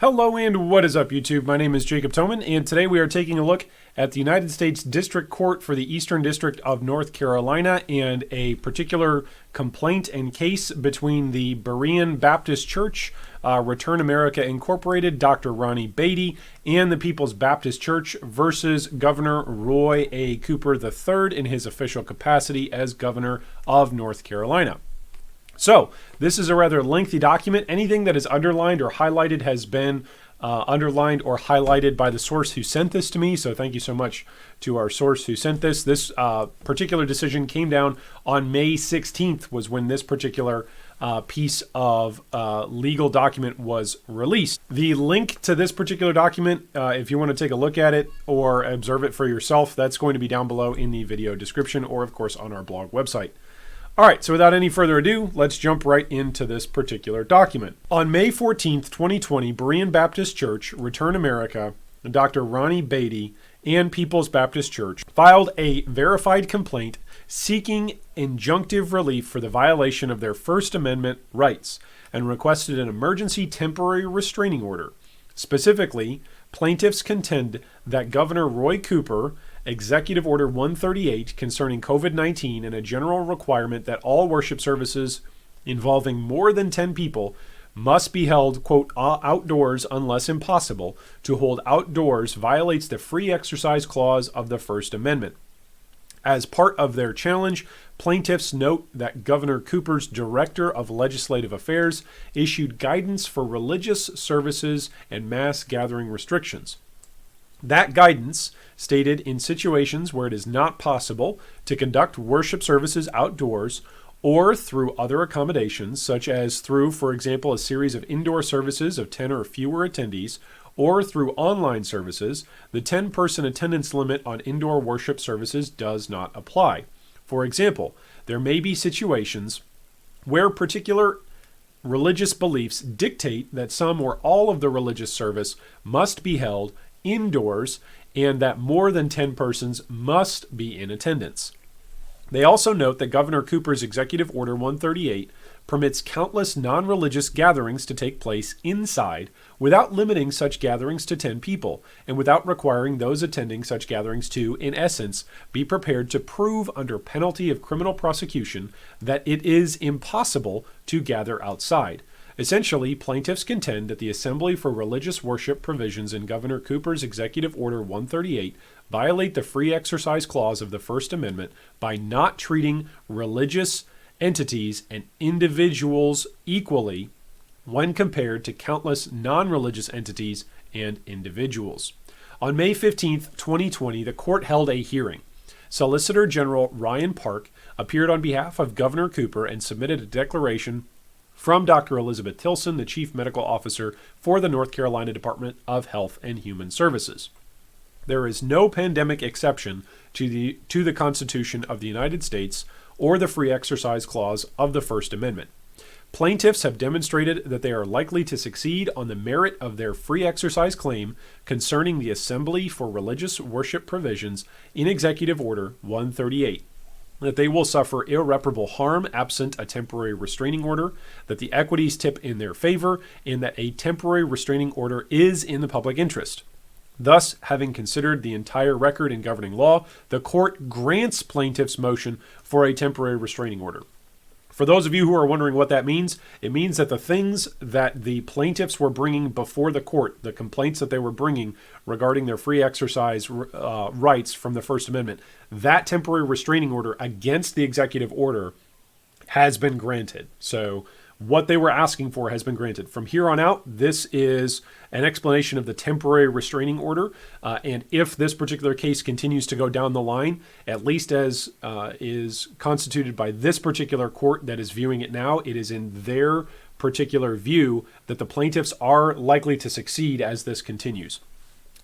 Hello and what is up, YouTube? My name is Jacob Toman, and today we are taking a look at the United States District Court for the Eastern District of North Carolina and a particular complaint and case between the Berean Baptist Church, Return America Incorporated, Dr. Ronnie Beatty, and the People's Baptist Church versus Governor Roy A. Cooper III in his official capacity as Governor of North Carolina. So, this is a rather lengthy document. Anything that is underlined or highlighted has been underlined or highlighted by the source who sent this to me. So thank you so much to our source who sent this. This particular decision came down on May 16th was when this particular piece of legal document was released. The link to this particular document, if you want to take a look at it or observe it for yourself, that's going to be down below in the video description or, of course, on our blog website. All right, so without any further ado, let's jump right into this particular document. On May 14th, 2020, Berean Baptist Church, Return America, Dr. Ronnie Beatty, and People's Baptist Church filed a verified complaint seeking injunctive relief for the violation of their First Amendment rights and requested an emergency temporary restraining order. Specifically, plaintiffs contend that Governor Roy Cooper Executive Order 138 concerning COVID-19 and a general requirement that all worship services involving more than 10 people must be held, quote, outdoors unless impossible to hold outdoors violates the free exercise clause of the First Amendment. As part of their challenge, plaintiffs note that Governor Cooper's Director of Legislative Affairs issued guidance for religious services and mass gathering restrictions. That guidance stated in situations where it is not possible to conduct worship services outdoors or through other accommodations, such as through, for example, a series of indoor services of 10 or fewer attendees, or through online services, the 10-person attendance limit on indoor worship services does not apply. For example, there may be situations where particular religious beliefs dictate that some or all of the religious service must be held indoors and that more than 10 persons must be in attendance. They also note that Governor Cooper's Executive Order 138 permits countless non-religious gatherings to take place inside without limiting such gatherings to 10 people and without requiring those attending such gatherings to, in essence, be prepared to prove under penalty of criminal prosecution that it is impossible to gather outside. Essentially, plaintiffs contend that the Assembly for Religious Worship provisions in Governor Cooper's Executive Order 138 violate the free exercise clause of the First Amendment by not treating religious entities and individuals equally when compared to countless non-religious entities and individuals. On May 15th, 2020, the court held a hearing. Solicitor General Ryan Park appeared on behalf of Governor Cooper and submitted a declaration from Dr. Elizabeth Tilson, the Chief Medical Officer for the North Carolina Department of Health and Human Services. There is no pandemic exception to the Constitution of the United States or the Free Exercise Clause of the First Amendment. Plaintiffs have demonstrated that they are likely to succeed on the merit of their free exercise claim concerning the Assembly for Religious Worship provisions in Executive Order 138. That they will suffer irreparable harm absent a temporary restraining order, that the equities tip in their favor, and that a temporary restraining order is in the public interest. Thus, having considered the entire record in governing law, the court grants plaintiffs' motion for a temporary restraining order. For those of you who are wondering what that means, it means that the things that the plaintiffs were bringing before the court, the complaints that they were bringing regarding their free exercise rights from the First Amendment, that temporary restraining order against the executive order has been granted. So what they were asking for has been granted. From here on out, this is an explanation of the temporary restraining order. And if this particular case continues to go down the line, at least as is constituted by this particular court that is viewing it now, it is in their particular view that the plaintiffs are likely to succeed as this continues.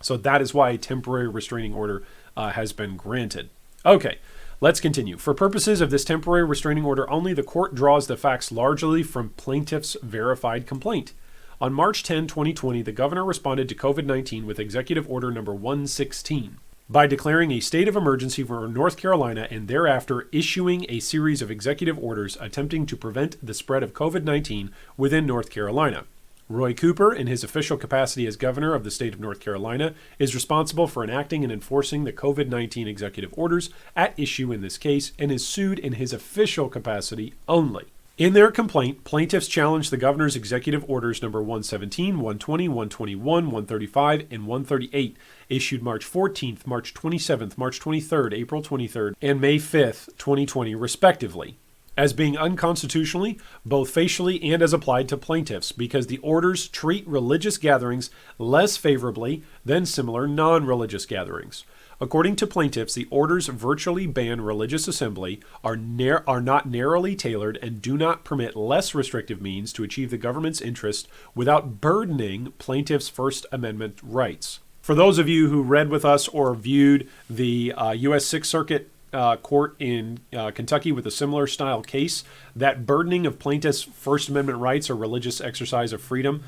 So that is why a temporary restraining order has been granted. Okay. Let's continue. For purposes of this temporary restraining order only, the court draws the facts largely from plaintiff's verified complaint. On March 10, 2020, the governor responded to COVID-19 with Executive Order number 116 by declaring a state of emergency for North Carolina and thereafter issuing a series of executive orders attempting to prevent the spread of COVID-19 within North Carolina. Roy Cooper, in his official capacity as governor of the state of North Carolina, is responsible for enacting and enforcing the COVID-19 executive orders at issue in this case and is sued in his official capacity only. In their complaint, plaintiffs challenged the governor's executive orders number 117, 120, 121, 135, and 138, issued March 14th, March 27th, March 23rd, April 23rd, and May 5th, 2020, respectively, as being unconstitutionally, both facially and as applied to plaintiffs, because the orders treat religious gatherings less favorably than similar non-religious gatherings. According to plaintiffs, the orders virtually ban religious assembly, are not narrowly tailored, and do not permit less restrictive means to achieve the government's interest without burdening plaintiffs' First Amendment rights. For those of you who read with us or viewed the U.S. Sixth Circuit court in Kentucky with a similar style case, that burdening of plaintiffs' First Amendment rights or religious exercise of freedom,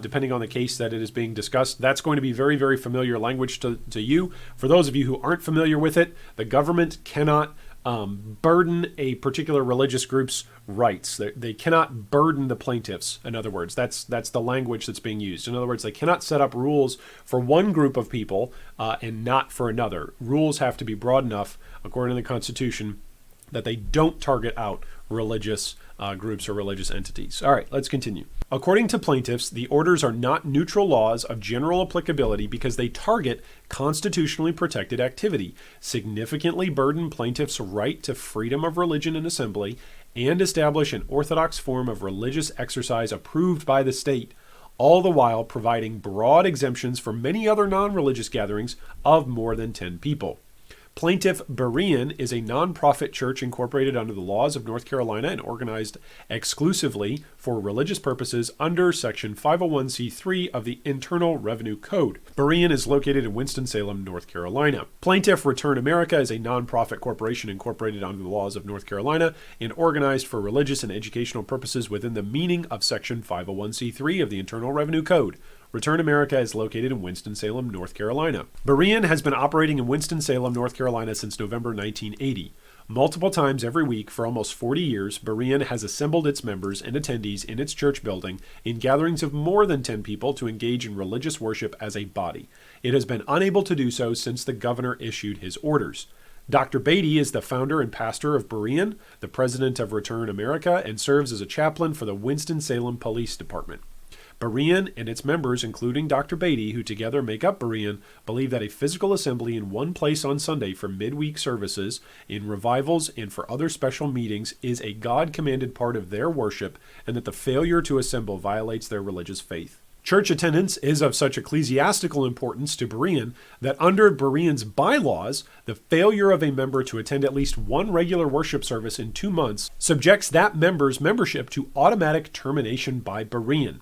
depending on the case that it is being discussed, that's going to be very, very familiar language to you. For those of you who aren't familiar with it, the government cannot burden a particular religious group's rights. They cannot burden the plaintiffs. In other words, that's the language that's being used. In other words, they cannot set up rules for one group of people and not for another. Rules have to be broad enough, according to the Constitution, that they don't target out religious groups or religious entities. All right, let's continue. According to plaintiffs, the orders are not neutral laws of general applicability because they target constitutionally protected activity, significantly burden plaintiffs' right to freedom of religion and assembly, and establish an orthodox form of religious exercise approved by the state, all the while providing broad exemptions for many other non-religious gatherings of more than 10 people. Plaintiff Berean is a nonprofit church incorporated under the laws of North Carolina and organized exclusively for religious purposes under Section 501c3 of the Internal Revenue Code. Berean is located in Winston-Salem, North Carolina. Plaintiff Return America is a nonprofit corporation incorporated under the laws of North Carolina and organized for religious and educational purposes within the meaning of Section 501c3 of the Internal Revenue Code. Return America is located in Winston-Salem, North Carolina. Berean has been operating in Winston-Salem, North Carolina since November 1980. Multiple times every week for almost 40 years, Berean has assembled its members and attendees in its church building in gatherings of more than 10 people to engage in religious worship as a body. It has been unable to do so since the governor issued his orders. Dr. Beatty is the founder and pastor of Berean, the president of Return America, and serves as a chaplain for the Winston-Salem Police Department. Berean and its members, including Dr. Beatty, who together make up Berean, believe that a physical assembly in one place on Sunday for midweek services, in revivals, and for other special meetings is a God-commanded part of their worship, and that the failure to assemble violates their religious faith. Church attendance is of such ecclesiastical importance to Berean that under Berean's bylaws, the failure of a member to attend at least one regular worship service in 2 months subjects that member's membership to automatic termination by Berean.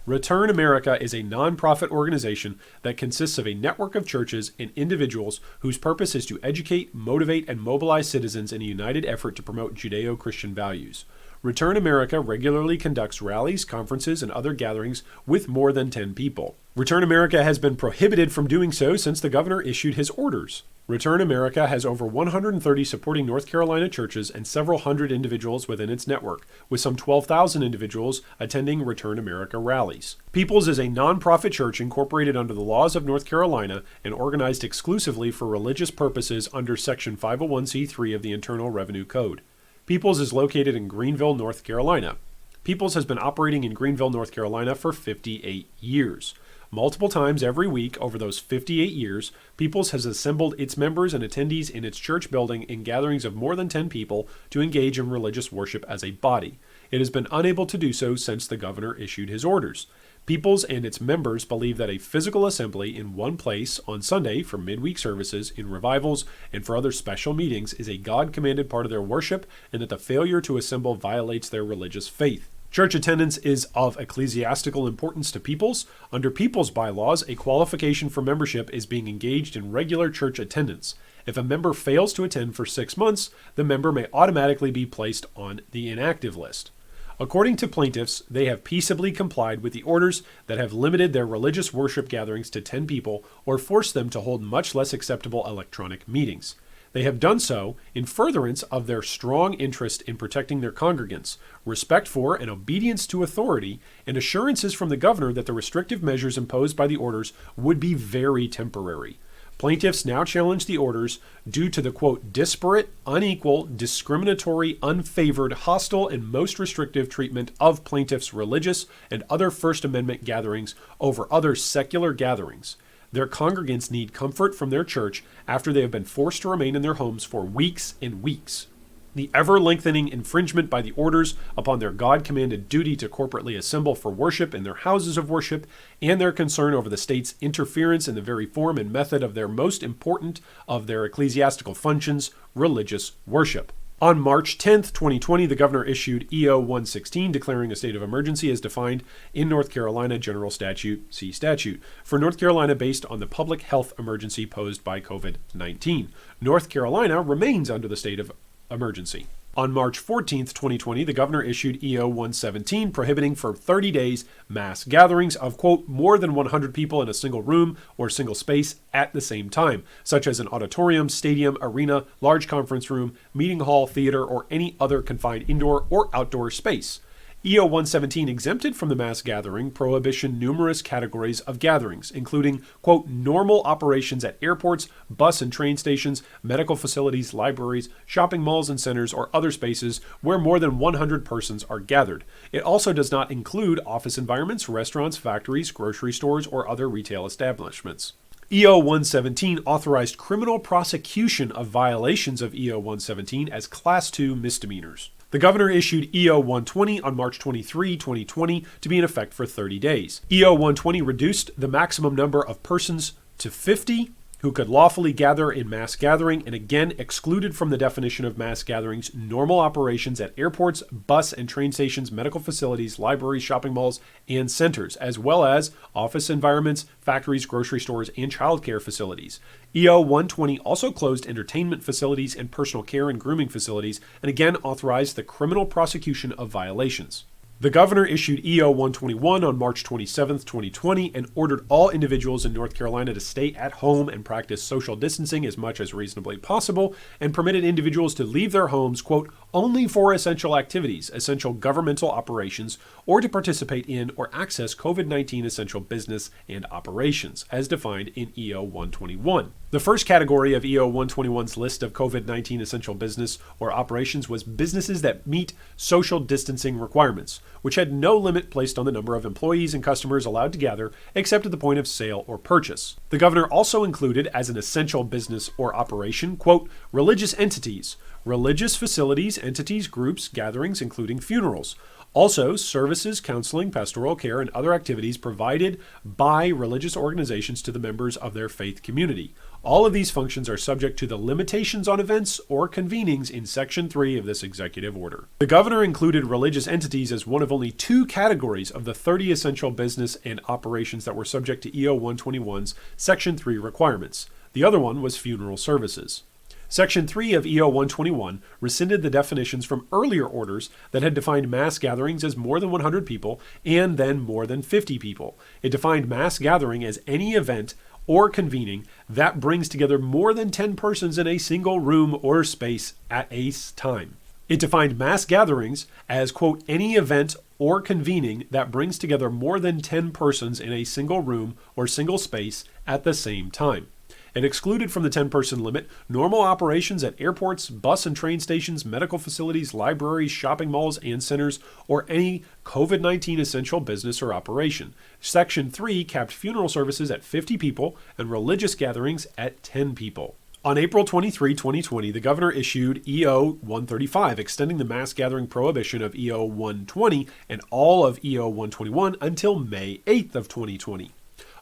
Return America is a nonprofit organization that consists of a network of churches and individuals whose purpose is to educate, motivate, and mobilize citizens in a united effort to promote Judeo-Christian values. Return America regularly conducts rallies, conferences, and other gatherings with more than 10 people. Return America has been prohibited from doing so since the governor issued his orders. Return America has over 130 supporting North Carolina churches and several hundred individuals within its network, with some 12,000 individuals attending Return America rallies. Peoples is a nonprofit church incorporated under the laws of North Carolina and organized exclusively for religious purposes under Section 501c3 of the Internal Revenue Code. Peoples is located in Greenville, North Carolina. Peoples has been operating in Greenville, North Carolina for 58 years. Multiple times every week over those 58 years, Peoples has assembled its members and attendees in its church building in gatherings of more than 10 people to engage in religious worship as a body. It has been unable to do so since the governor issued his orders. Peoples and its members believe that a physical assembly in one place on Sunday for midweek services, in revivals, and for other special meetings is a God-commanded part of their worship, and that the failure to assemble violates their religious faith. Church attendance is of ecclesiastical importance to Peoples. Under Peoples' bylaws, a qualification for membership is being engaged in regular church attendance. If a member fails to attend for 6 months, the member may automatically be placed on the inactive list. According to plaintiffs, they have peaceably complied with the orders that have limited their religious worship gatherings to 10 people or forced them to hold much less acceptable electronic meetings. They have done so in furtherance of their strong interest in protecting their congregants, respect for and obedience to authority, and assurances from the governor that the restrictive measures imposed by the orders would be very temporary. Plaintiffs now challenge the orders due to the, quote, disparate, unequal, discriminatory, unfavored, hostile, and most restrictive treatment of plaintiffs' religious and other First Amendment gatherings over other secular gatherings. Their congregants need comfort from their church after they have been forced to remain in their homes for weeks and weeks. The ever-lengthening infringement by the orders upon their God-commanded duty to corporately assemble for worship in their houses of worship, and their concern over the state's interference in the very form and method of their most important of their ecclesiastical functions, religious worship. On March 10, 2020, the governor issued EO 116 declaring a state of emergency as defined in North Carolina General Statute, see statute, for North Carolina based on the public health emergency posed by COVID-19. North Carolina remains under the state of emergency. On March 14, 2020, the governor issued EO 117 prohibiting for 30 days mass gatherings of, quote, more than 100 people in a single room or single space at the same time, such as an auditorium, stadium, arena, large conference room, meeting hall, theater, or any other confined indoor or outdoor space. EO 117 exempted from the mass gathering prohibition numerous categories of gatherings, including, quote, normal operations at airports, bus and train stations, medical facilities, libraries, shopping malls and centers, or other spaces where more than 100 persons are gathered. It also does not include office environments, restaurants, factories, grocery stores, or other retail establishments. EO 117 authorized criminal prosecution of violations of EO 117 as Class 2 misdemeanors. The governor issued EO 120 on March 23, 2020 to be in effect for 30 days. EO 120 reduced the maximum number of persons to 50 who could lawfully gather in mass gathering, and again excluded from the definition of mass gatherings normal operations at airports, bus and train stations, medical facilities, libraries, shopping malls, and centers, as well as office environments, factories, grocery stores, and childcare facilities. EO 120 also closed entertainment facilities and personal care and grooming facilities, and again authorized the criminal prosecution of violations. The governor issued EO 121 on March 27, 2020, and ordered all individuals in North Carolina to stay at home and practice social distancing as much as reasonably possible, and permitted individuals to leave their homes, quote, only for essential activities, essential governmental operations, or to participate in or access COVID-19 essential business and operations, as defined in EO 121. The first category of EO 121's list of COVID-19 essential business or operations was businesses that meet social distancing requirements, which had no limit placed on the number of employees and customers allowed to gather except at the point of sale or purchase. The governor also included as an essential business or operation, quote, religious entities, religious facilities, entities, groups, gatherings, including funerals. Also, services, counseling, pastoral care, and other activities provided by religious organizations to the members of their faith community. All of these functions are subject to the limitations on events or convenings in Section 3 of this executive order. The governor included religious entities as one of only two categories of the 30 essential business and operations that were subject to EO 121's Section 3 requirements. The other one was funeral services. Section 3 of EO 121 rescinded the definitions from earlier orders that had defined mass gatherings as more than 100 people and then more than 50 people. It defined mass gathering as any event or convening that brings together more than 10 persons in a single room or space at a time. It defined mass gatherings as, quote, any event or convening that brings together more than 10 persons in a single room or single space at the same time. It excluded from the 10-person limit normal operations at airports, bus and train stations, medical facilities, libraries, shopping malls, and centers, or any COVID-19 essential business or operation. Section 3 capped funeral services at 50 people and religious gatherings at 10 people. On April 23, 2020, the governor issued EO 135, extending the mass gathering prohibition of EO 120 and all of EO 121 until May 8th of 2020.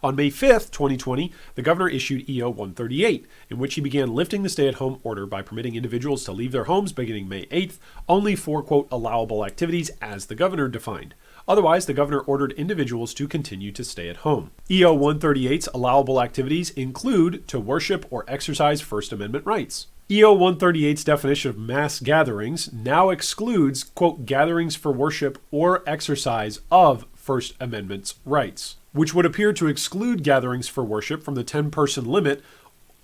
On May 5th, 2020, the governor issued EO 138, in which he began lifting the stay-at-home order by permitting individuals to leave their homes beginning May 8th, only for, quote, allowable activities as the governor defined. Otherwise, the governor ordered individuals to continue to stay at home. EO 138's allowable activities include to worship or exercise First Amendment rights. EO 138's definition of mass gatherings now excludes, quote, gatherings for worship or exercise of First Amendment rights, which would appear to exclude gatherings for worship from the 10-person limit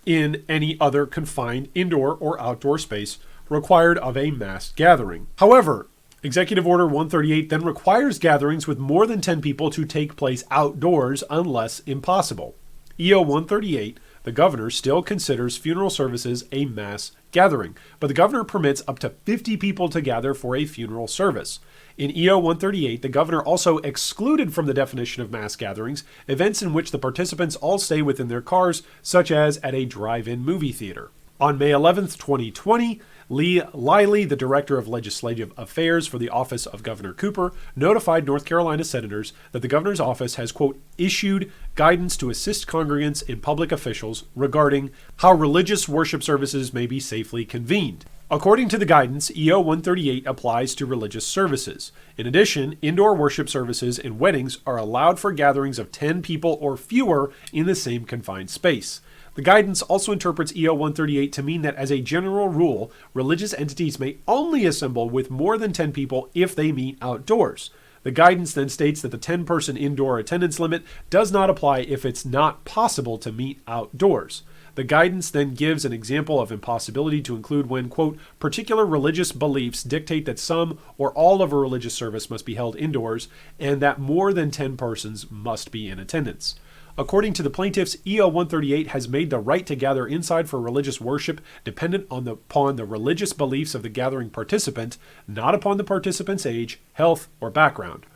in any other confined indoor or outdoor space required of a mass gathering. However, Executive Order 138 then requires gatherings with more than 10 people to take place outdoors unless impossible. EO 138, the governor still considers funeral services a mass gathering, but the governor permits up to 50 people to gather for a funeral service. In EO 138, the governor also excluded from the definition of mass gatherings events in which the participants all stay within their cars, such as at a drive-in movie theater. On May 11, 2020, Lee Liley, the Director of Legislative Affairs for the Office of Governor Cooper, notified North Carolina senators that the governor's office has, quote, issued guidance to assist congregants and public officials regarding how religious worship services may be safely convened. According to the guidance, EO 138 applies to religious services. In addition, indoor worship services and weddings are allowed for gatherings of 10 people or fewer in the same confined space. The guidance also interprets EO 138 to mean that, as a general rule, religious entities may only assemble with more than 10 people if they meet outdoors. The guidance then states that the 10-person indoor attendance limit does not apply if it's not possible to meet outdoors. The guidance then gives an example of impossibility to include when, quote, particular religious beliefs dictate that some or all of a religious service must be held indoors and that more than 10 persons must be in attendance. According to the plaintiffs, EO 138 has made the right to gather inside for religious worship dependent upon the religious beliefs of the gathering participant, not upon the participant's age, health, or background.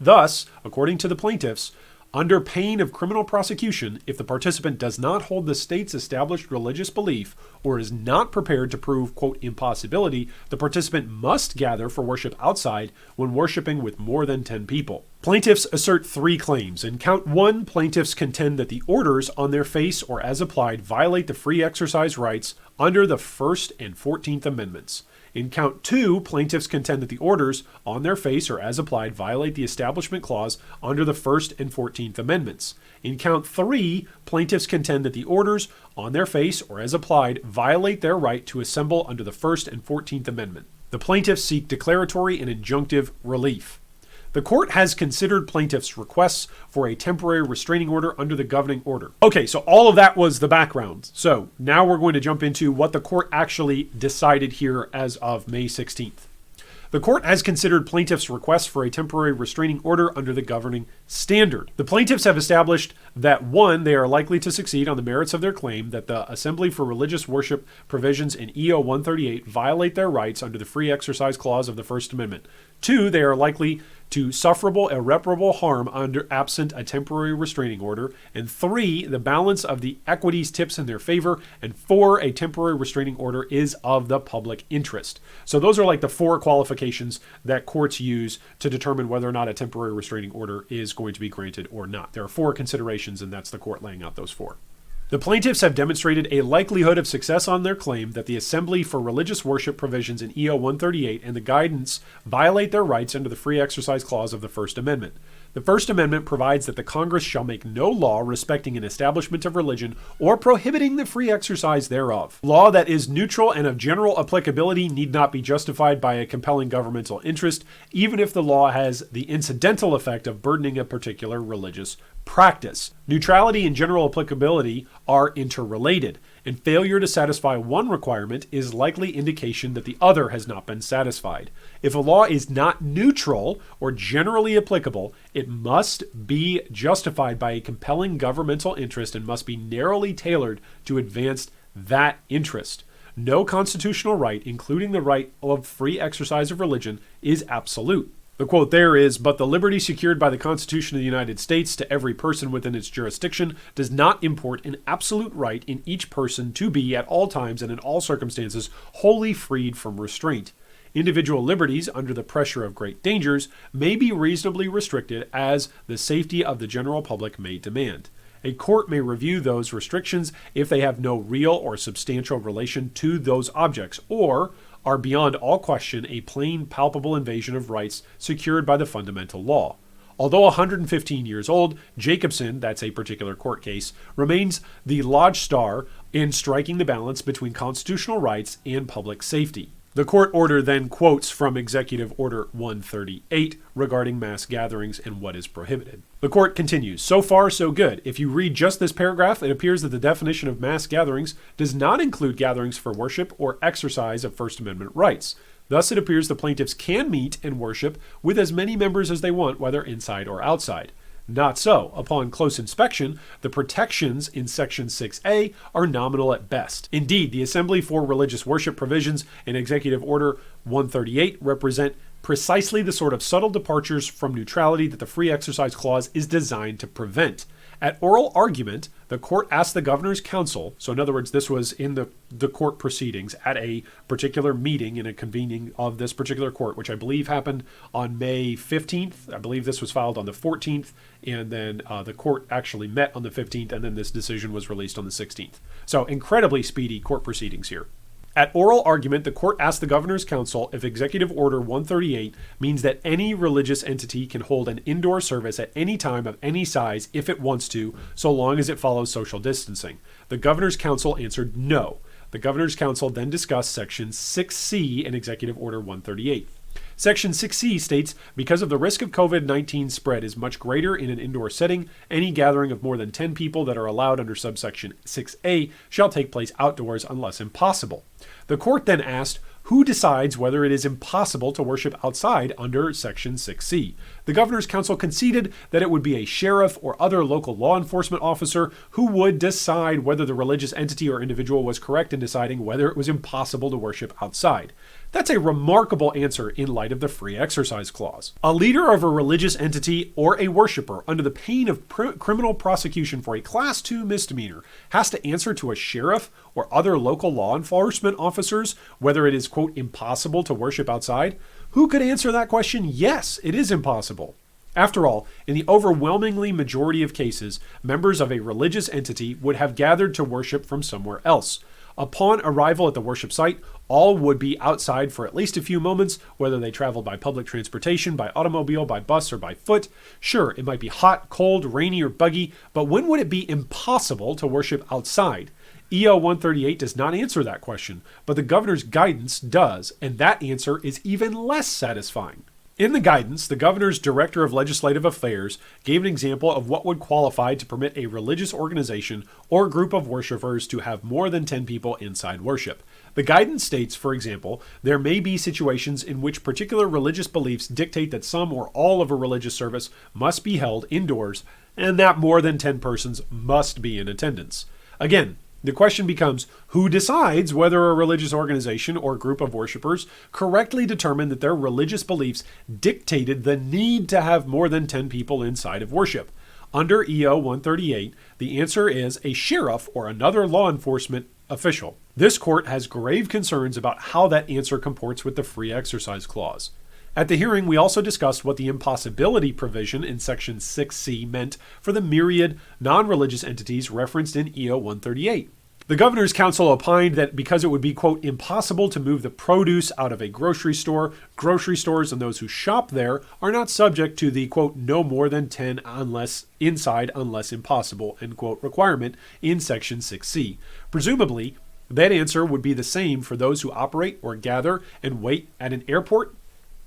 Thus, according to the plaintiffs, under pain of criminal prosecution, if the participant does not hold the state's established religious belief or is not prepared to prove, quote, impossibility, the participant must gather for worship outside when worshiping with more than 10 people. Plaintiffs assert 3 claims. In count 1, plaintiffs contend that the orders on their face or as applied violate the free exercise rights under the First and 14th Amendments. In count 2, plaintiffs contend that the orders on their face or as applied violate the Establishment Clause under the First and 14th Amendments. In count 3, plaintiffs contend that the orders on their face or as applied violate their right to assemble under the First and 14th Amendment. The plaintiffs seek declaratory and injunctive relief. The court has considered plaintiffs' requests for a temporary restraining order under the governing order. Okay, so all of that was the background. So now we're going to jump into what the court actually decided here as of May 16th. The court has considered plaintiffs' requests for a temporary restraining order under the governing standard. The plaintiffs have established that 1, they are likely to succeed on the merits of their claim that the Assembly for Religious Worship provisions in EO 138 violate their rights under the Free Exercise Clause of the First Amendment. 2, they are likely to sufferable irreparable harm under absent a temporary restraining order. And 3, the balance of the equities tips in their favor. And 4, a temporary restraining order is of the public interest. So those are like the 4 qualifications that courts use to determine whether or not a temporary restraining order is going to be granted or not. There are 4 considerations, and that's the court laying out those 4. The plaintiffs have demonstrated a likelihood of success on their claim that the Assembly for Religious Worship provisions in EO 138 and the guidance violate their rights under the Free Exercise Clause of the First Amendment. The First Amendment provides that the Congress shall make no law respecting an establishment of religion or prohibiting the free exercise thereof. Law that is neutral and of general applicability need not be justified by a compelling governmental interest, even if the law has the incidental effect of burdening a particular religious practice. Neutrality and general applicability are interrelated, and failure to satisfy one requirement is likely indication that the other has not been satisfied. If a law is not neutral or generally applicable, it must be justified by a compelling governmental interest and must be narrowly tailored to advance that interest. No constitutional right, including the right of free exercise of religion, is absolute. The quote there is, "But the liberty secured by the Constitution of the United States to every person within its jurisdiction does not import an absolute right in each person to be, at all times and in all circumstances, wholly freed from restraint. Individual liberties, under the pressure of great dangers, may be reasonably restricted as the safety of the general public may demand. A court may review those restrictions if they have no real or substantial relation to those objects, or are beyond all question a plain, palpable invasion of rights secured by the fundamental law." Although 115 years old, Jacobson, that's a particular court case, remains the lodestar in striking the balance between constitutional rights and public safety. The court order then quotes from Executive Order 138 regarding mass gatherings and what is prohibited. The court continues, so far so good. If you read just this paragraph, it appears that the definition of mass gatherings does not include gatherings for worship or exercise of First Amendment rights. Thus, it appears the plaintiffs can meet and worship with as many members as they want, whether inside or outside. Not so. Upon close inspection, the protections in Section 6A are nominal at best. Indeed, the Assembly for Religious Worship provisions in Executive Order 138 represent precisely the sort of subtle departures from neutrality that the Free Exercise Clause is designed to prevent. At oral argument, the court asked the governor's counsel, so in other words, this was in the court proceedings at a particular meeting in a convening of this particular court, which I believe happened on May 15th. I believe this was filed on the 14th, and then the court actually met on the 15th, and then this decision was released on the 16th. So incredibly speedy court proceedings here. At oral argument, the court asked the governor's counsel if Executive Order 138 means that any religious entity can hold an indoor service at any time of any size if it wants to, so long as it follows social distancing. The governor's counsel answered no. The governor's counsel then discussed Section 6C in Executive Order 138. Section 6C states, because of the risk of COVID-19 spread is much greater in an indoor setting, any gathering of more than 10 people that are allowed under subsection 6A shall take place outdoors unless impossible. The court then asked, who decides whether it is impossible to worship outside under Section 6C? The governor's counsel conceded that it would be a sheriff or other local law enforcement officer who would decide whether the religious entity or individual was correct in deciding whether it was impossible to worship outside. That's a remarkable answer in light of the Free Exercise Clause. A leader of a religious entity or a worshiper under the pain of criminal prosecution for a Class 2 misdemeanor has to answer to a sheriff or other local law enforcement officers whether it is, quote, impossible to worship outside. Who could answer that question? Yes, it is impossible. After all, in the overwhelmingly majority of cases, members of a religious entity would have gathered to worship from somewhere else. Upon arrival at the worship site, all would be outside for at least a few moments, whether they traveled by public transportation, by automobile, by bus, or by foot. Sure, it might be hot, cold, rainy, or buggy, but when would it be impossible to worship outside? EO 138 does not answer that question, but the governor's guidance does, and that answer is even less satisfying. In the guidance, the governor's director of legislative affairs gave an example of what would qualify to permit a religious organization or group of worshipers to have more than 10 people inside worship. The guidance states, for example, there may be situations in which particular religious beliefs dictate that some or all of a religious service must be held indoors and that more than 10 persons must be in attendance. Again, the question becomes, who decides whether a religious organization or group of worshipers correctly determined that their religious beliefs dictated the need to have more than 10 people inside of worship? Under EO 138, the answer is a sheriff or another law enforcement official. This court has grave concerns about how that answer comports with the Free Exercise Clause. At the hearing, we also discussed what the impossibility provision in Section 6C meant for the myriad non-religious entities referenced in EO 138. The governor's counsel opined that because it would be, quote, impossible to move the produce out of a grocery store, grocery stores and those who shop there are not subject to the, quote, no more than 10 unless inside unless impossible, end quote, requirement in Section 6C. Presumably, that answer would be the same for those who operate or gather and wait at an airport,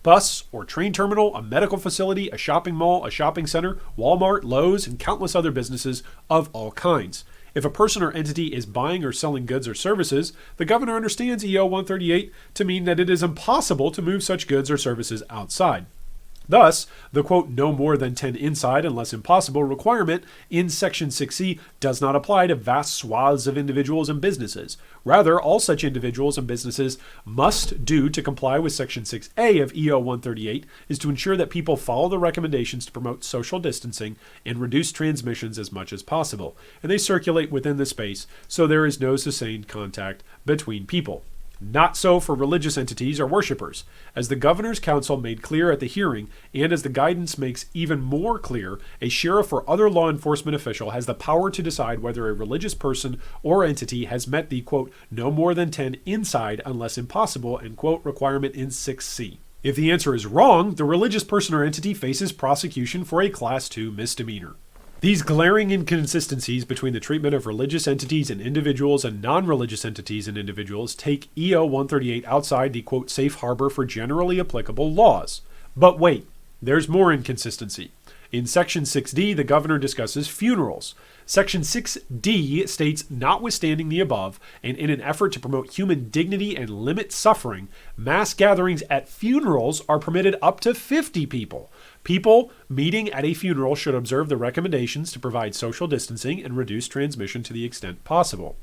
bus or train terminal, a medical facility, a shopping mall, a shopping center, Walmart, Lowe's, and countless other businesses of all kinds. If a person or entity is buying or selling goods or services, the governor understands EO 138 to mean that it is impossible to move such goods or services outside. Thus, the, quote, no more than 10 inside unless impossible requirement in Section 6C does not apply to vast swaths of individuals and businesses. Rather, all such individuals and businesses must do to comply with Section 6A of EO 138 is to ensure that people follow the recommendations to promote social distancing and reduce transmissions as much as possible, and they circulate within the space so there is no sustained contact between people. Not so for religious entities or worshipers. As the governor's counsel made clear at the hearing, and as the guidance makes even more clear, a sheriff or other law enforcement official has the power to decide whether a religious person or entity has met the, quote, no more than 10 inside unless impossible, end quote, requirement in 6C. If the answer is wrong, the religious person or entity faces prosecution for a Class 2 misdemeanor. These glaring inconsistencies between the treatment of religious entities and individuals and non-religious entities and individuals take EO 138 outside the, quote, safe harbor for generally applicable laws. But wait, there's more inconsistency. In Section 6D, the governor discusses funerals. Section 6D states, notwithstanding the above, and in an effort to promote human dignity and limit suffering, mass gatherings at funerals are permitted up to 50 people. People meeting at a funeral should observe the recommendations to provide social distancing and reduce transmission to the extent possible.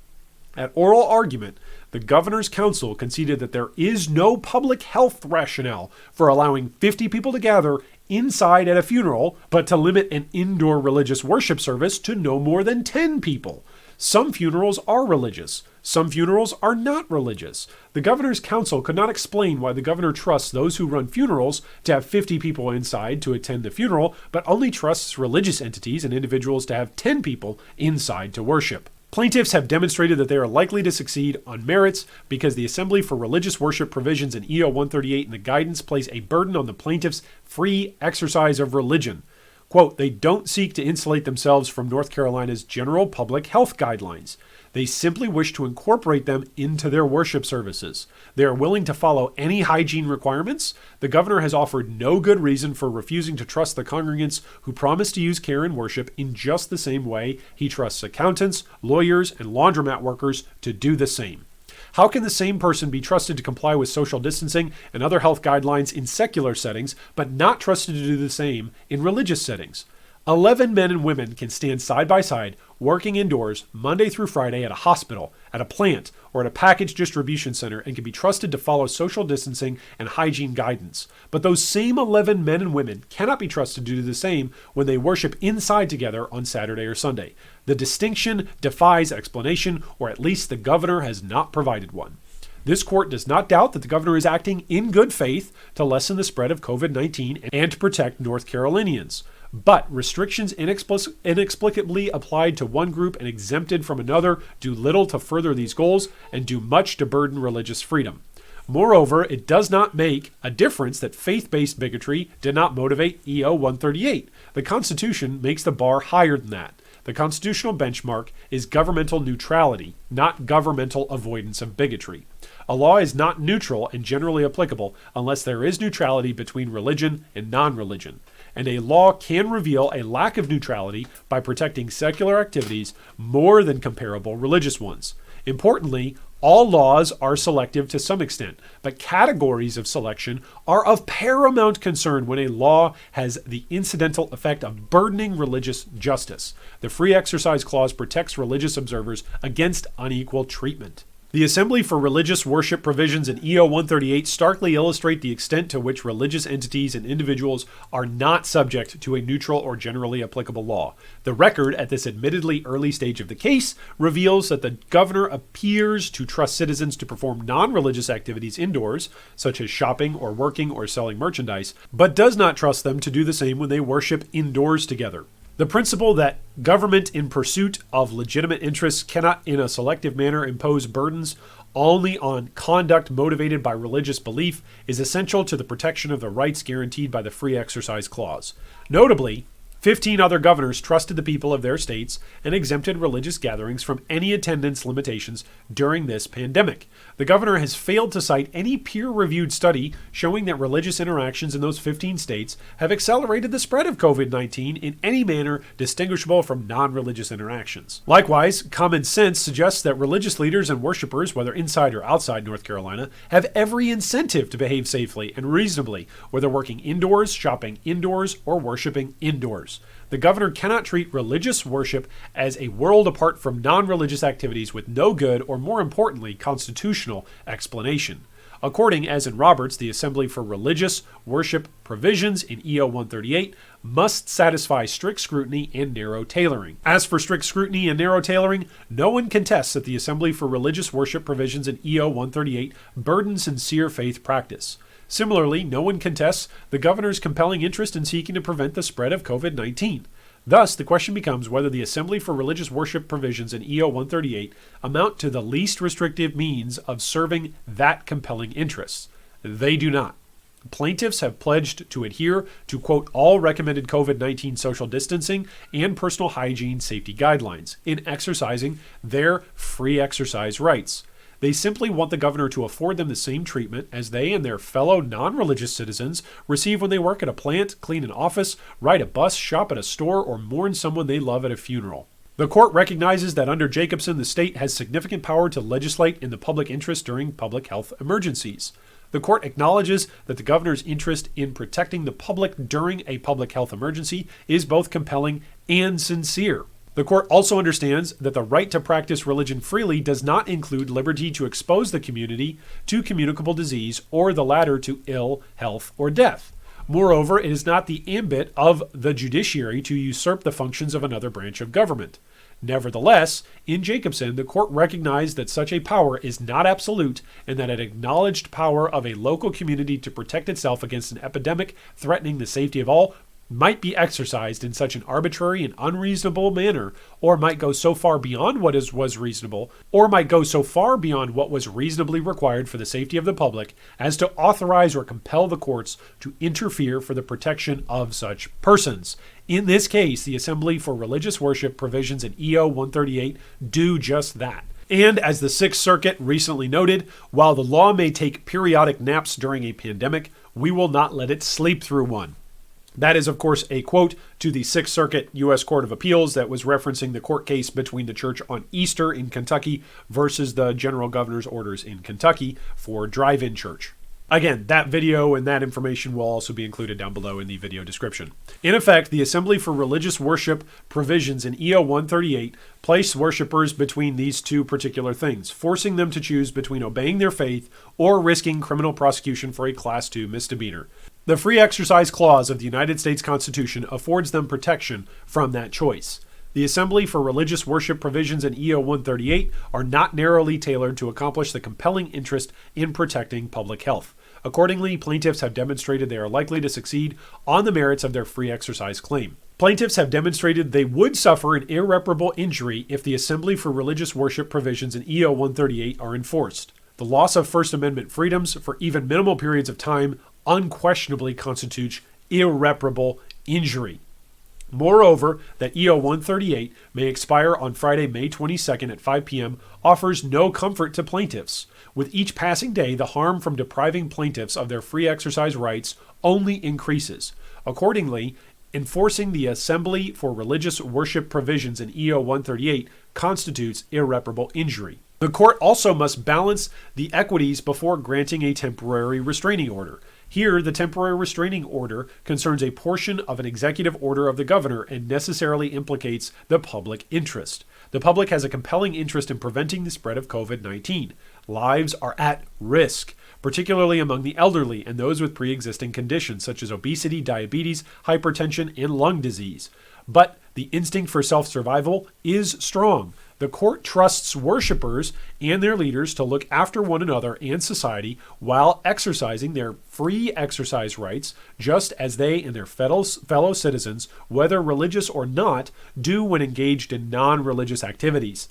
At oral argument, the governor's counsel conceded that there is no public health rationale for allowing 50 people to gather inside at a funeral, but to limit an indoor religious worship service to no more than 10 people. Some funerals are religious. Some funerals are not religious. The governor's counsel could not explain why the governor trusts those who run funerals to have 50 people inside to attend the funeral, but only trusts religious entities and individuals to have 10 people inside to worship. Plaintiffs have demonstrated that they are likely to succeed on merits because the Assembly for Religious Worship provisions in EO 138 and the guidance place a burden on the plaintiffs' free exercise of religion. Quote, they don't seek to insulate themselves from North Carolina's general public health guidelines. They simply wish to incorporate them into their worship services. They are willing to follow any hygiene requirements. The governor has offered no good reason for refusing to trust the congregants who promise to use care in worship in just the same way he trusts accountants, lawyers, and laundromat workers to do the same. How can the same person be trusted to comply with social distancing and other health guidelines in secular settings, but not trusted to do the same in religious settings? 11 men and women can stand side by side, working indoors Monday through Friday at a hospital, at a plant, or at a package distribution center and can be trusted to follow social distancing and hygiene guidance. But those same 11 men and women cannot be trusted to do the same when they worship inside together on Saturday or Sunday. The distinction defies explanation, or at least the governor has not provided one. This court does not doubt that the governor is acting in good faith to lessen the spread of COVID-19 and to protect North Carolinians. But restrictions inexplicably applied to one group and exempted from another do little to further these goals and do much to burden religious freedom. Moreover, it does not make a difference that faith-based bigotry did not motivate EO 138. The Constitution makes the bar higher than that. The constitutional benchmark is governmental neutrality, not governmental avoidance of bigotry. A law is not neutral and generally applicable unless there is neutrality between religion and non-religion. And a law can reveal a lack of neutrality by protecting secular activities more than comparable religious ones. Importantly, all laws are selective to some extent, but categories of selection are of paramount concern when a law has the incidental effect of burdening religious justice. The Free Exercise Clause protects religious observers against unequal treatment. The Assembly for Religious Worship provisions in EO 138 starkly illustrate the extent to which religious entities and individuals are not subject to a neutral or generally applicable law. The record at this admittedly early stage of the case reveals that the governor appears to trust citizens to perform non-religious activities indoors, such as shopping or working or selling merchandise, but does not trust them to do the same when they worship indoors together. The principle that government in pursuit of legitimate interests cannot in a selective manner impose burdens only on conduct motivated by religious belief is essential to the protection of the rights guaranteed by the Free Exercise Clause. Notably, 15 other governors trusted the people of their states and exempted religious gatherings from any attendance limitations during this pandemic. The governor has failed to cite any peer-reviewed study showing that religious interactions in those 15 states have accelerated the spread of COVID-19 in any manner distinguishable from non-religious interactions. Likewise, common sense suggests that religious leaders and worshipers, whether inside or outside North Carolina, have every incentive to behave safely and reasonably, whether working indoors, shopping indoors, or worshiping indoors. The governor cannot treat religious worship as a world apart from non-religious activities with no good or, more importantly, constitutional explanation. According as in Roberts, the Assembly for Religious Worship provisions in EO 138 must satisfy strict scrutiny and narrow tailoring. As for strict scrutiny and narrow tailoring, no one contests that the Assembly for Religious Worship provisions in EO 138 burden sincere faith practice. Similarly, no one contests the governor's compelling interest in seeking to prevent the spread of COVID-19. Thus, the question becomes whether the Assembly for Religious Worship provisions in EO 138 amount to the least restrictive means of serving that compelling interest. They do not. Plaintiffs have pledged to adhere to, quote, all recommended COVID-19 social distancing and personal hygiene safety guidelines in exercising their free exercise rights. They simply want the governor to afford them the same treatment as they and their fellow non-religious citizens receive when they work at a plant, clean an office, ride a bus, shop at a store, or mourn someone they love at a funeral. The court recognizes that under Jacobson, the state has significant power to legislate in the public interest during public health emergencies. The court acknowledges that the governor's interest in protecting the public during a public health emergency is both compelling and sincere. The court also understands that the right to practice religion freely does not include liberty to expose the community to communicable disease or the latter to ill health or death. Moreover, it is not the ambit of the judiciary to usurp the functions of another branch of government. Nevertheless, in Jacobson, the court recognized that such a power is not absolute and that an acknowledged power of a local community to protect itself against an epidemic threatening the safety of all might be exercised in such an arbitrary and unreasonable manner, or might go so far beyond what was reasonable, or might go so far beyond what was reasonably required for the safety of the public as to authorize or compel the courts to interfere for the protection of such persons. In this case, the Assembly for Religious Worship provisions in EO 138 do just that. And as the Sixth Circuit recently noted, while the law may take periodic naps during a pandemic, we will not let it sleep through one. That is, of course, a quote to the Sixth Circuit U.S. Court of Appeals that was referencing the court case between the church on Easter in Kentucky versus the general governor's orders in Kentucky for drive-in church. Again, that video and that information will also be included down below in the video description. In effect, the Assembly for Religious Worship provisions in EO 138 place worshipers between these two particular things, forcing them to choose between obeying their faith or risking criminal prosecution for a Class II misdemeanor. The Free Exercise Clause of the United States Constitution affords them protection from that choice. The Assembly for Religious Worship provisions in EO 138 are not narrowly tailored to accomplish the compelling interest in protecting public health. Accordingly, plaintiffs have demonstrated they are likely to succeed on the merits of their free exercise claim. Plaintiffs have demonstrated they would suffer an irreparable injury if the Assembly for Religious Worship provisions in EO 138 are enforced. The loss of First Amendment freedoms for even minimal periods of time unquestionably constitutes irreparable injury. Moreover, that EO 138 may expire on Friday, May 22nd at 5 p.m. offers no comfort to plaintiffs. With each passing day, the harm from depriving plaintiffs of their free exercise rights only increases. Accordingly, enforcing the Assembly for Religious Worship provisions in EO 138 constitutes irreparable injury. The court also must balance the equities before granting a temporary restraining order. Here, the temporary restraining order concerns a portion of an executive order of the governor and necessarily implicates the public interest. The public has a compelling interest in preventing the spread of COVID-19. Lives are at risk, particularly among the elderly and those with pre-existing conditions such as obesity, diabetes, hypertension, and lung disease. But the instinct for self-survival is strong. The court trusts worshipers and their leaders to look after one another and society while exercising their free exercise rights, just as they and their fellow citizens, whether religious or not, do when engaged in non-religious activities.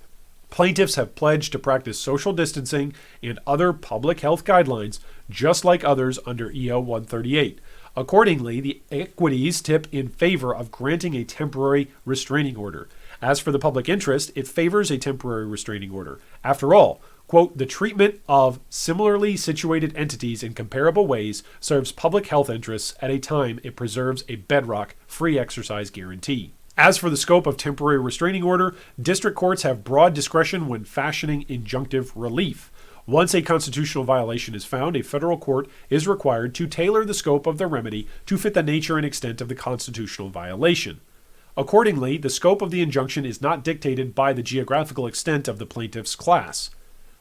Plaintiffs have pledged to practice social distancing and other public health guidelines, just like others under EO 138. Accordingly, the equities tip in favor of granting a temporary restraining order. As for the public interest, it favors a temporary restraining order. After all, quote, the treatment of similarly situated entities in comparable ways serves public health interests at a time it preserves a bedrock free exercise guarantee. As for the scope of temporary restraining order, district courts have broad discretion when fashioning injunctive relief. Once a constitutional violation is found, a federal court is required to tailor the scope of the remedy to fit the nature and extent of the constitutional violation. Accordingly, the scope of the injunction is not dictated by the geographical extent of the plaintiff's class.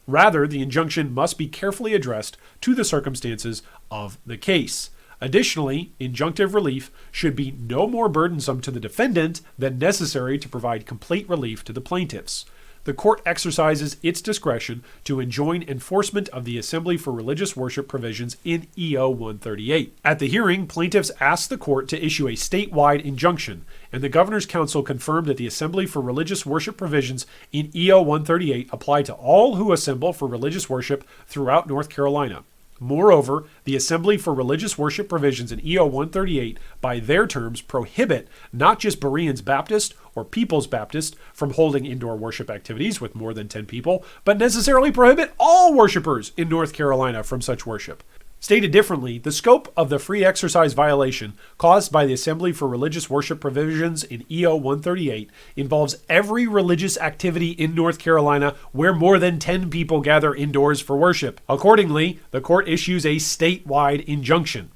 Rather, the injunction must be carefully addressed to the circumstances of the case. Additionally, injunctive relief should be no more burdensome to the defendant than necessary to provide complete relief to the plaintiffs. The court exercises its discretion to enjoin enforcement of the Assembly for Religious Worship provisions in EO 138. At the hearing, plaintiffs asked the court to issue a statewide injunction, and the Governor's Council confirmed that the Assembly for Religious Worship provisions in EO 138 apply to all who assemble for religious worship throughout North Carolina. Moreover, the Assembly for Religious Worship provisions in EO 138, by their terms, prohibit not just Bereans Baptist or People's Baptist from holding indoor worship activities with more than 10 people, but necessarily prohibit all worshipers in North Carolina from such worship. Stated differently, the scope of the free exercise violation caused by the Assembly for Religious Worship provisions in EO 138 involves every religious activity in North Carolina where more than 10 people gather indoors for worship. Accordingly, the court issues a statewide injunction.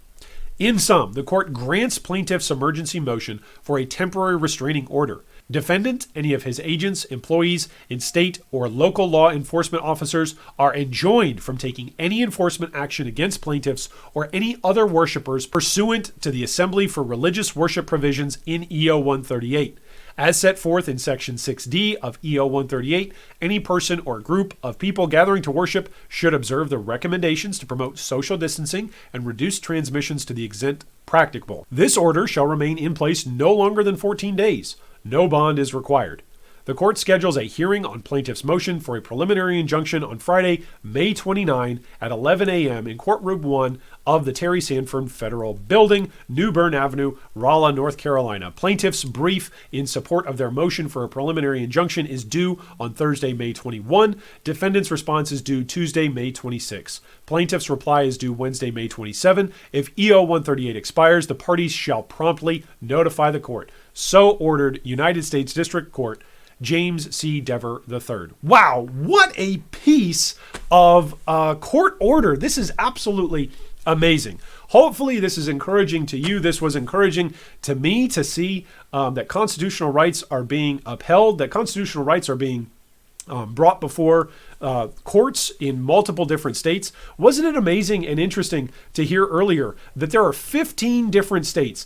In sum, the court grants plaintiff's emergency motion for a temporary restraining order. Defendant, any of his agents, employees, and state or local law enforcement officers are enjoined from taking any enforcement action against plaintiffs or any other worshipers pursuant to the Assembly for Religious Worship provisions in EO 138. As set forth in Section 6D of EO 138, any person or group of people gathering to worship should observe the recommendations to promote social distancing and reduce transmissions to the extent practicable. This order shall remain in place no longer than 14 days. No bond is required. The court schedules a hearing on plaintiff's motion for a preliminary injunction on Friday, May 29 at 11 a.m. in Courtroom 1 of the Terry Sanford Federal Building, New Bern Avenue, Raleigh, North Carolina. Plaintiff's brief in support of their motion for a preliminary injunction is due on Thursday, May 21. Defendant's response is due Tuesday, May 26. Plaintiff's reply is due Wednesday, May 27. If EO 138 expires, the parties shall promptly notify the court. So ordered, United States District Court, James C. Dever III. Wow, what a piece of court order. This is absolutely amazing. Hopefully this is encouraging to you. This was encouraging to me to see that constitutional rights are being upheld, that constitutional rights are being brought before courts in multiple different states. Wasn't it amazing and interesting to hear earlier that there are 15 different states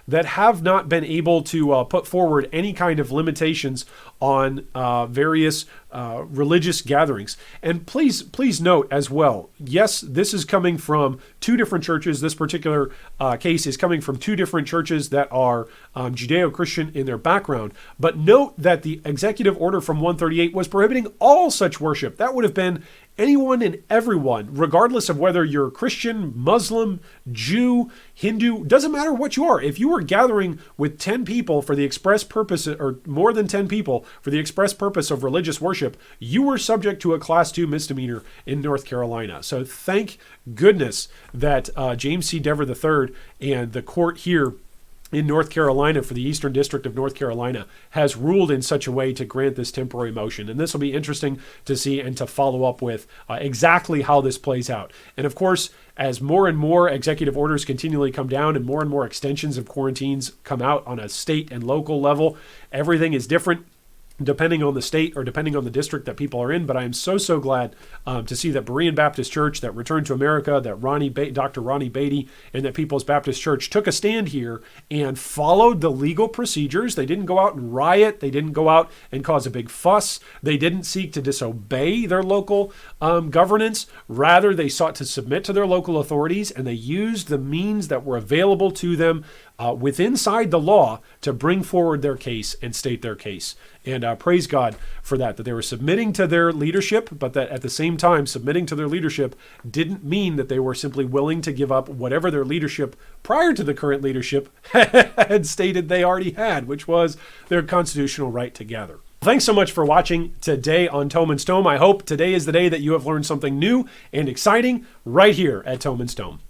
that have not been able to put forward any kind of limitations on various religious gatherings. And please note as well, yes, this is coming from two different churches. This particular case is coming from two different churches that are Judeo-Christian in their background. But note that the executive order from 138 was prohibiting all such worship. That would have been anyone and everyone, regardless of whether you're Christian, Muslim, Jew, Hindu, doesn't matter what you are. If you were gathering with 10 people for the express purpose, or more than 10 people for the express purpose of religious worship, you were subject to a Class 2 misdemeanor in North Carolina. So thank goodness that James C. Dever III and the court here in North Carolina for the Eastern District of North Carolina has ruled in such a way to grant this temporary motion. And this will be interesting to see and to follow up with exactly how this plays out. And of course, as more and more executive orders continually come down and more extensions of quarantines come out on a state and local level, everything is different depending on the state or depending on the district that people are in. But I am so glad to see that Berean Baptist Church, that Return to America, that Dr. Ronnie Beatty, and that People's Baptist Church took a stand here and followed the legal procedures. They didn't go out and riot. They didn't go out and cause a big fuss. They didn't seek to disobey their local governance. Rather, they sought to submit to their local authorities, and they used the means that were available to them inside the law to bring forward their case and state their case. And praise God for that they were submitting to their leadership, but that at the same time, submitting to their leadership didn't mean that they were simply willing to give up whatever their leadership prior to the current leadership had stated they already had, which was their constitutional right to gather. Thanks so much for watching today on Toman's Tome. I hope today is the day that you have learned something new and exciting right here at Toman's Tome.